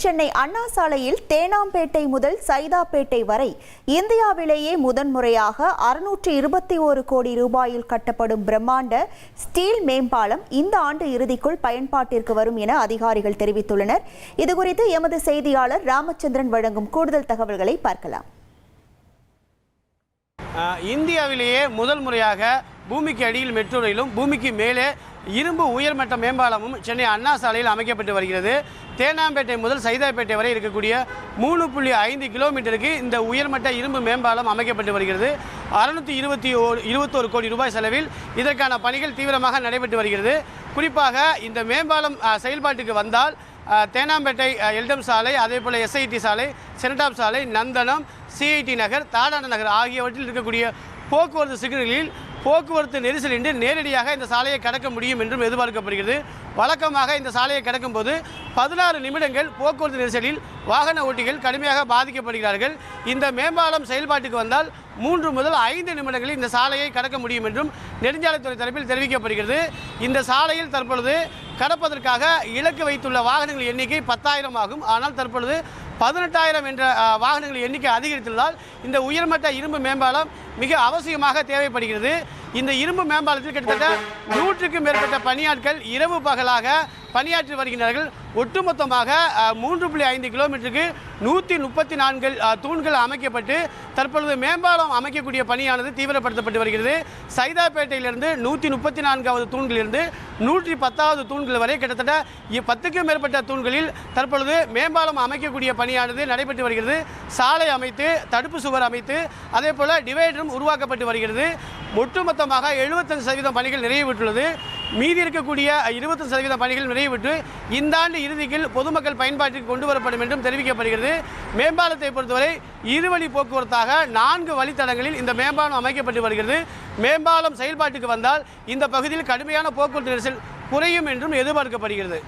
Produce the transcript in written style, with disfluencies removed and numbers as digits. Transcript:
சென்னை அண்ணா சாலையில் தேனாம்பேட்டை முதல் சைதாப்பேட்டை வரை இந்தியாவிலேயே முதன்முறையாக 621 கோடி ரூபாயில் கட்டப்படும் பிரம்மாண்ட ஸ்டீல் மேம்பாலம் இந்த ஆண்டு இறுதிக்குள் பயன்பாட்டிற்கு வரும் என அதிகாரிகள் தெரிவித்துள்ளனர். இதுகுறித்து எமது செய்தியாளர் ராமச்சந்திரன் வழங்கும் கூடுதல் தகவல்களை பார்க்கலாம். இந்தியாவிலேயே முதல் முறையாக பூமிக்கு அடியில் மெட்ரோ ரயிலும் பூமிக்கு மேலே இரும்பு உயர்மட்ட மேம்பாலமும் சென்னை அண்ணா சாலையில் அமைக்கப்பட்டு வருகிறது. தேனாம்பேட்டை முதல் சைதாப்பேட்டை வரை இருக்கக்கூடிய 3.5 கிலோமீட்டருக்கு இந்த உயர்மட்ட இரும்பு மேம்பாலம் அமைக்கப்பட்டு வருகிறது. 621 கோடி ரூபாய் செலவில் இதற்கான பணிகள் தீவிரமாக நடைபெற்று வருகிறது. குறிப்பாக இந்த மேம்பாலம் செயல்பாட்டுக்கு வந்தால் தேனாம்பேட்டை எல்டம் சாலை, அதே போல் SIT சாலை, செனடாப் சாலை, நந்தனம், CIT நகர், தாடான நகர் ஆகியவற்றில் இருக்கக்கூடிய போக்குவரத்து சிக்னல்களில் போக்குவரத்து நெரிசலின்றி நேரடியாக இந்த சாலையை கடக்க முடியும் என்றும் எதிர்பார்க்கப்படுகிறது. வழக்கமாக இந்த சாலையை கடக்கும் போது 16 நிமிடங்கள் போக்குவரத்து நெரிசலில் வாகன ஓட்டிகள் கடுமையாக பாதிக்கப்படுகிறார்கள். இந்த மேம்பாலம் செயல்பாட்டுக்கு வந்தால் 3 முதல் 5 நிமிடங்களில் இந்த சாலையை கடக்க முடியும் என்றும் நெடுஞ்சாலைத்துறை தரப்பில் தெரிவிக்கப்படுகிறது. இந்த சாலையில் தற்பொழுது கடப்பதற்காக இலக்கு வைத்துள்ள வாகனங்கள் எண்ணிக்கை 10,000 ஆகும். ஆனால் தற்பொழுது 18,000 என்ற வாகனங்கள் எண்ணிக்கை அதிகரித்துள்ளதால் இந்த உயர்மட்ட இரும்பு மேம்பாலம் மிக அவசியமாக தேவைப்படுகிறது. இந்த இரும்பு மேம்பாலத்தில் கிட்டத்தட்ட 100க்கும் மேற்பட்ட பணியாட்கள் இரவு பகலாக பணியாற்றி வருகின்றார்கள். ஒட்டுமொத்தமாக 3.5 கிலோமீட்டருக்கு 134 தூண்கள் அமைக்கப்பட்டு தற்பொழுது மேம்பாலம் அமைக்கக்கூடிய பணியானது தீவிரப்படுத்தப்பட்டு வருகிறது. சைதாப்பேட்டையிலிருந்து 134வது தூண்களிலிருந்து 110வது தூண்கள் வரை கிட்டத்தட்ட 10க்கும் மேற்பட்ட தூண்களில் தற்பொழுது மேம்பாலம் அமைக்கக்கூடிய பணியானது நடைபெற்று வருகிறது. சாலை அமைத்து, தடுப்பு சுவர் அமைத்து, அதே போல் டிவைடரும் உருவாக்கப்பட்டு வருகிறது. ஒட்டுமொத்தமாக 75% பணிகள் நிறைவேற்றுள்ளது. மீதி இருக்கக்கூடிய 20% பணிகள் நிறைவேற்று இந்த ஆண்டு இறுதியில் பொதுமக்கள் பயன்பாட்டிற்கு கொண்டு வரப்படும் என்றும் தெரிவிக்கப்படுகிறது. மேம்பாலத்தை பொறுத்தவரை இருவழி போக்குவரத்தாக 4 வழித்தடங்களில் இந்த மேம்பாலம் அமைக்கப்பட்டு வருகிறது. மேம்பாலம் செயல்பாட்டுக்கு வந்தால் இந்த பகுதியில் கடுமையான போக்குவரத்து நெரிசல் குறையும் என்றும் எதிர்பார்க்கப்படுகிறது.